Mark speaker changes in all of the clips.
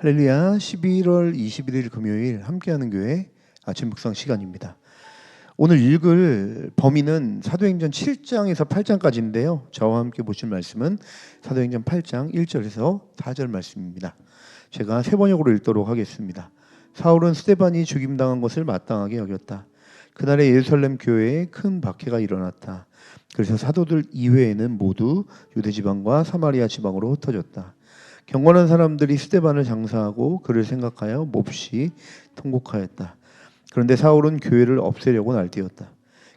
Speaker 1: 할렐루야. 11월 21일 금요일 함께하는 교회 아침 묵상 시간입니다. 오늘 읽을 범위는 사도행전 7장에서 8장까지인데요. 저와 함께 보실 말씀은 사도행전 8장 1절에서 4절 말씀입니다. 제가 세 번역으로 읽도록 하겠습니다. 사울은 스데반이 죽임당한 것을 마땅하게 여겼다. 그날에 예루살렘 교회에 큰 박해가 일어났다. 그래서 사도들 이외에는 모두 유대 지방과 사마리아 지방으로 흩어졌다. 경건한 사람들이 스데반을 장사하고 그를 생각하여 몹시 통곡하였다. 그런데 사울은 교회를 없애려고 날뛰었다.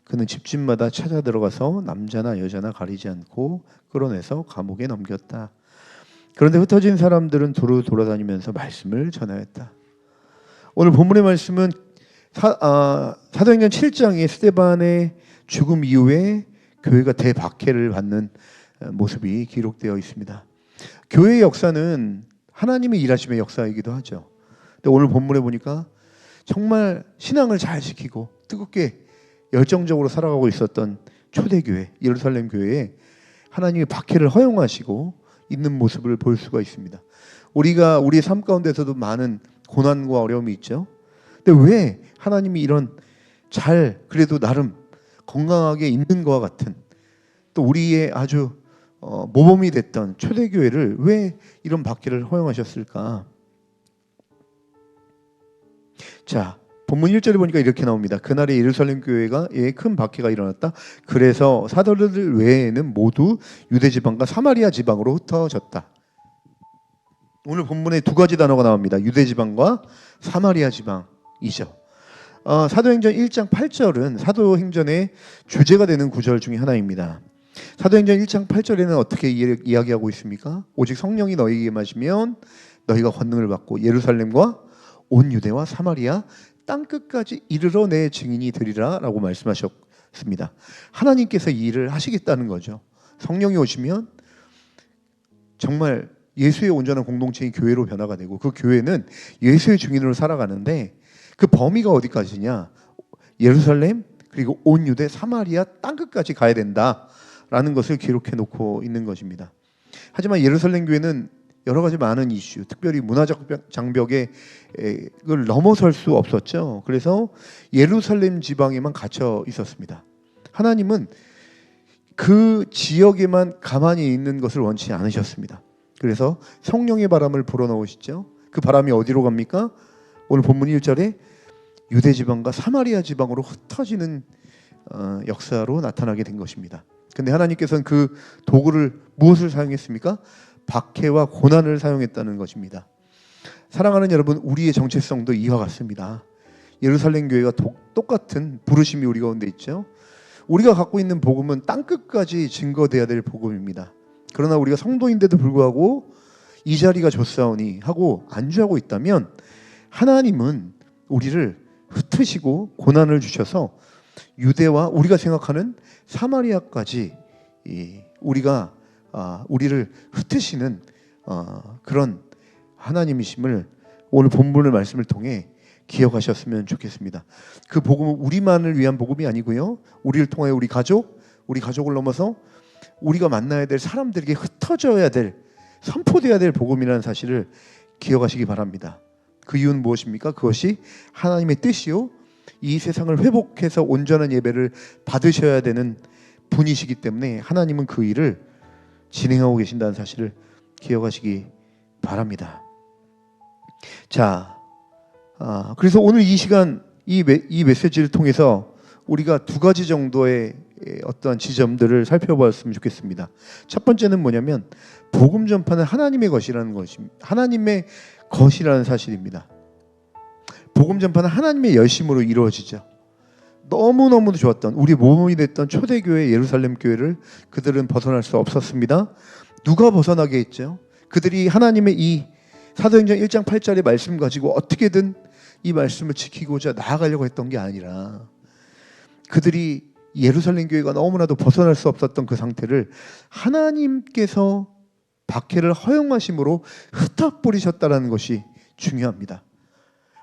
Speaker 1: 그는 집집마다 찾아 들어가서 남자나 여자나 가리지 않고 끌어내서 감옥에 넘겼다. 그런데 흩어진 사람들은 두루 돌아다니면서 말씀을 전하였다. 오늘 본문의 말씀은 사도행전 7장의 스데반의 죽음 이후에 교회가 대박해를 받는 모습이 기록되어 있습니다. 교회의 역사는 하나님의 일하심의 역사이기도 하죠. 근데 오늘 본문에 보니까 정말 신앙을 잘 지키고 뜨겁게 열정적으로 살아가고 있었던 초대교회 예루살렘 교회에 하나님이 박해를 허용하시고 있는 모습을 볼 수가 있습니다. 우리가 우리의 삶 가운데서도 많은 고난과 어려움이 있죠. 근데 왜 하나님이 이런 잘 그래도 나름 건강하게 있는 것과 같은 또 우리의 아주 모범이 됐던 초대교회를 왜 이런 박해를 허용하셨을까? 자, 본문 1절에 보니까 이렇게 나옵니다. 그날에 예루살렘 교회에 큰 박해가 일어났다. 그래서 사도들 외에는 모두 유대 지방과 사마리아 지방으로 흩어졌다. 오늘 본문에 두 가지 단어가 나옵니다. 유대 지방과 사마리아 지방이죠. 사도행전 1장 8절은 사도행전의 주제가 되는 구절 중에 하나입니다. 사도행전 1장 8절에는 어떻게 이야기하고 있습니까? 오직 성령이 너희에게 임하시면 너희가 권능을 받고 예루살렘과 온 유대와 사마리아 땅끝까지 이르러 내 증인이 되리라 라고 말씀하셨습니다. 하나님께서 이 일을 하시겠다는 거죠. 성령이 오시면 정말 예수의 온전한 공동체인 교회로 변화가 되고 그 교회는 예수의 증인으로 살아가는데 그 범위가 어디까지냐? 예루살렘 그리고 온 유대 사마리아 땅끝까지 가야 된다 라는 것을 기록해 놓고 있는 것입니다. 하지만 예루살렘 교회는 여러 가지 많은 이슈, 특별히 문화적 장벽을 넘어설 수 없었죠. 그래서 예루살렘 지방에만 갇혀 있었습니다. 하나님은 그 지역에만 가만히 있는 것을 원치 않으셨습니다. 그래서 성령의 바람을 불어넣으시죠. 그 바람이 어디로 갑니까? 오늘 본문 1절에 유대 지방과 사마리아 지방으로 흩어지는 역사로 나타나게 된 것입니다. 근데 하나님께서는 그 도구를 무엇을 사용했습니까? 박해와 고난을 사용했다는 것입니다. 사랑하는 여러분, 우리의 정체성도 이와 같습니다. 예루살렘 교회가 똑같은 부르심이 우리 가운데 있죠. 우리가 갖고 있는 복음은 땅끝까지 증거돼야 될 복음입니다. 그러나 우리가 성도인데도 불구하고 이 자리가 좋사오니 하고 안주하고 있다면 하나님은 우리를 흩으시고 고난을 주셔서 유대와 우리가 생각하는 사마리아까지 우리를 흩으시는 그런 하나님이심을 오늘 본문의 말씀을 통해 기억하셨으면 좋겠습니다. 그 복음은 우리만을 위한 복음이 아니고요. 우리를 통하여 우리 가족을 넘어서 우리가 만나야 될 사람들에게 흩어져야 될 선포되어야 될 복음이라는 사실을 기억하시기 바랍니다. 그 이유는 무엇입니까? 그것이 하나님의 뜻이요 이 세상을 회복해서 온전한 예배를 받으셔야 되는 분이시기 때문에 하나님은 그 일을 진행하고 계신다는 사실을 기억하시기 바랍니다. 자, 그래서 오늘 이 시간 이 메시지를 통해서 우리가 두 가지 정도의 어떤 지점들을 살펴보았으면 좋겠습니다. 첫 번째는 뭐냐면 복음 전파는 하나님의 것이라는 것입니다. 하나님의 것이라는 사실입니다. 복음 전파는 하나님의 열심으로 이루어지죠. 너무너무도 좋았던 우리 모범이 됐던 초대교회 예루살렘 교회를 그들은 벗어날 수 없었습니다. 누가 벗어나게 했죠? 그들이 하나님의 이 사도행전 1장 8절의 말씀 가지고 어떻게든 이 말씀을 지키고자 나아가려고 했던 게 아니라 그들이 예루살렘 교회가 너무나도 벗어날 수 없었던 그 상태를 하나님께서 박해를 허용하심으로 흩어버리셨다는 것이 중요합니다.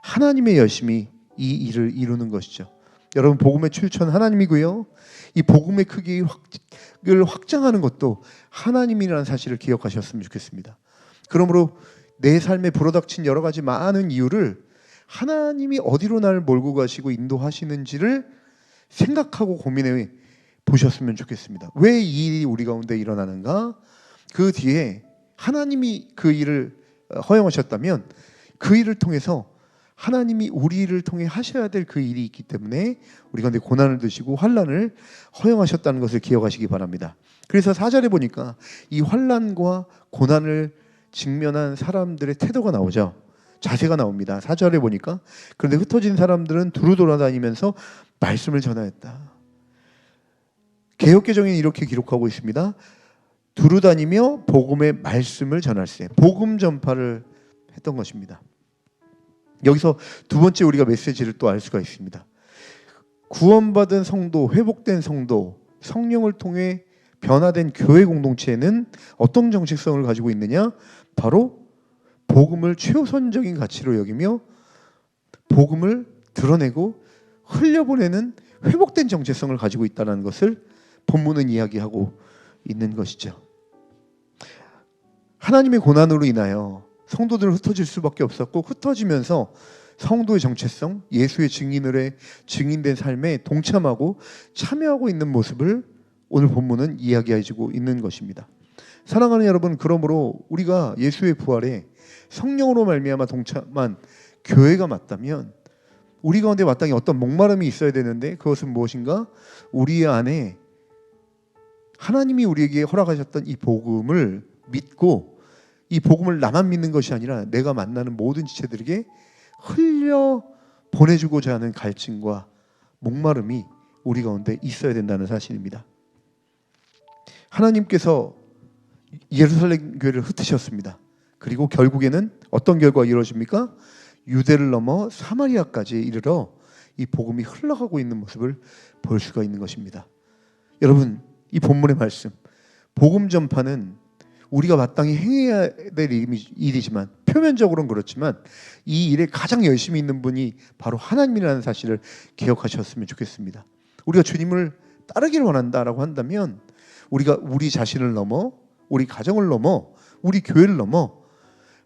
Speaker 1: 하나님의 열심이 이 일을 이루는 것이죠. 여러분, 복음의 출처는 하나님이고요. 이 복음의 크기를 확장하는 것도 하나님이라는 사실을 기억하셨으면 좋겠습니다. 그러므로 내 삶에 불어닥친 여러 가지 많은 이유를 하나님이 어디로 나를 몰고 가시고 인도하시는지를 생각하고 고민해 보셨으면 좋겠습니다. 왜 이 일이 우리 가운데 일어나는가? 그 뒤에 하나님이 그 일을 허용하셨다면 그 일을 통해서 하나님이 우리를 통해 하셔야 될 그 일이 있기 때문에 우리 가운데 고난을 드시고 환난을 허용하셨다는 것을 기억하시기 바랍니다. 그래서 4절에 보니까 이 환난과 고난을 직면한 사람들의 태도가 나오죠. 자세가 나옵니다. 4절에 보니까 그런데 흩어진 사람들은 두루 돌아다니면서 말씀을 전하였다. 개역개정에는 이렇게 기록하고 있습니다. 두루 다니며 복음의 말씀을 전할세. 복음 전파를 했던 것입니다. 여기서 두 번째 우리가 메시지를 또 알 수가 있습니다. 구원받은 성도, 회복된 성도, 성령을 통해 변화된 교회 공동체는 어떤 정체성을 가지고 있느냐? 바로 복음을 최우선적인 가치로 여기며 복음을 드러내고 흘려보내는 회복된 정체성을 가지고 있다는 것을 본문은 이야기하고 있는 것이죠. 하나님의 고난으로 인하여 성도들은 흩어질 수밖에 없었고 흩어지면서 성도의 정체성, 예수의 증인된 삶에 동참하고 참여하고 있는 모습을 오늘 본문은 이야기해주고 있는 것입니다. 사랑하는 여러분, 그러므로 우리가 예수의 부활에 성령으로 말미암아 동참한 교회가 맞다면 우리 가운데 마땅히 어떤 목마름이 있어야 되는데 그것은 무엇인가? 우리 안에 하나님이 우리에게 허락하셨던 이 복음을 믿고 이 복음을 나만 믿는 것이 아니라 내가 만나는 모든 지체들에게 흘려 보내주고자 하는 갈증과 목마름이 우리 가운데 있어야 된다는 사실입니다. 하나님께서 예루살렘 교회를 흩으셨습니다. 그리고 결국에는 어떤 결과가 이루어집니까? 유대를 넘어 사마리아까지 이르러 이 복음이 흘러가고 있는 모습을 볼 수가 있는 것입니다. 여러분, 이 본문의 말씀, 복음 전파는 우리가 마땅히 행해야 될 일이지만 표면적으로는 그렇지만 이 일에 가장 열심히 있는 분이 바로 하나님이라는 사실을 기억하셨으면 좋겠습니다. 우리가 주님을 따르기를 원한다라고 한다면 우리가 우리 자신을 넘어 우리 가정을 넘어 우리 교회를 넘어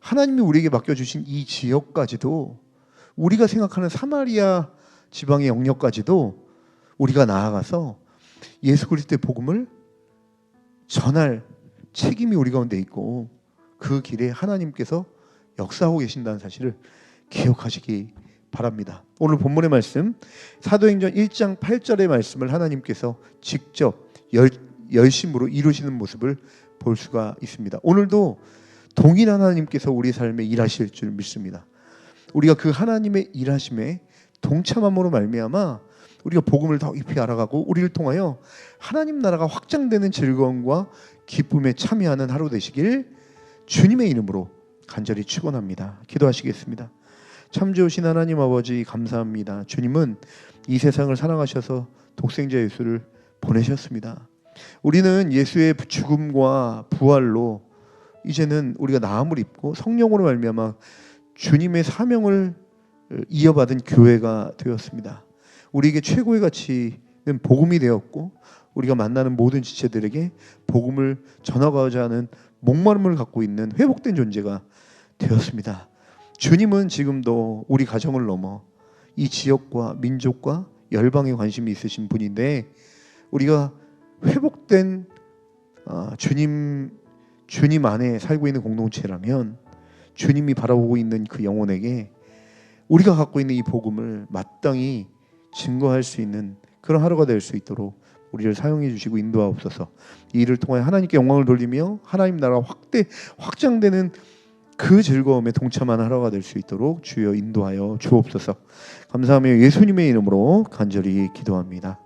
Speaker 1: 하나님이 우리에게 맡겨주신 이 지역까지도 우리가 생각하는 사마리아 지방의 영역까지도 우리가 나아가서 예수 그리스도의 복음을 전할 책임이 우리 가운데 있고 그 길에 하나님께서 역사하고 계신다는 사실을 기억하시기 바랍니다. 오늘 본문의 말씀 사도행전 1장 8절의 말씀을 하나님께서 직접 열심으로 이루시는 모습을 볼 수가 있습니다. 오늘도 동일한 하나님께서 우리 삶에 일하실 줄 믿습니다. 우리가 그 하나님의 일하심에 동참함으로 말미암아 우리가 복음을 더 깊이 알아가고 우리를 통하여 하나님 나라가 확장되는 즐거움과 기쁨에 참여하는 하루 되시길 주님의 이름으로 간절히 축원합니다. 기도하시겠습니다. 참 좋으신 하나님 아버지 감사합니다. 주님은 이 세상을 사랑하셔서 독생자 예수를 보내셨습니다. 우리는 예수의 죽음과 부활로 이제는 우리가 나음을 입고 성령으로 말미암아 주님의 사명을 이어받은 교회가 되었습니다. 우리에게 최고의 가치는 복음이 되었고 우리가 만나는 모든 지체들에게 복음을 전하고자 하는 목마름을 갖고 있는 회복된 존재가 되었습니다. 주님은 지금도 우리 가정을 넘어 이 지역과 민족과 열방에 관심이 있으신 분인데 우리가 회복된 주님 안에 살고 있는 공동체라면 주님이 바라보고 있는 그 영혼에게 우리가 갖고 있는 이 복음을 마땅히 증거할 수 있는 그런 하루가 될 수 있도록 우리를 사용해 주시고 인도하옵소서. 이 일을 통해 하나님께 영광을 돌리며 하나님 나라가 확장되는 그 즐거움에 동참하는 하루가 될 수 있도록 주여 인도하여 주옵소서. 감사하며 예수님의 이름으로 간절히 기도합니다.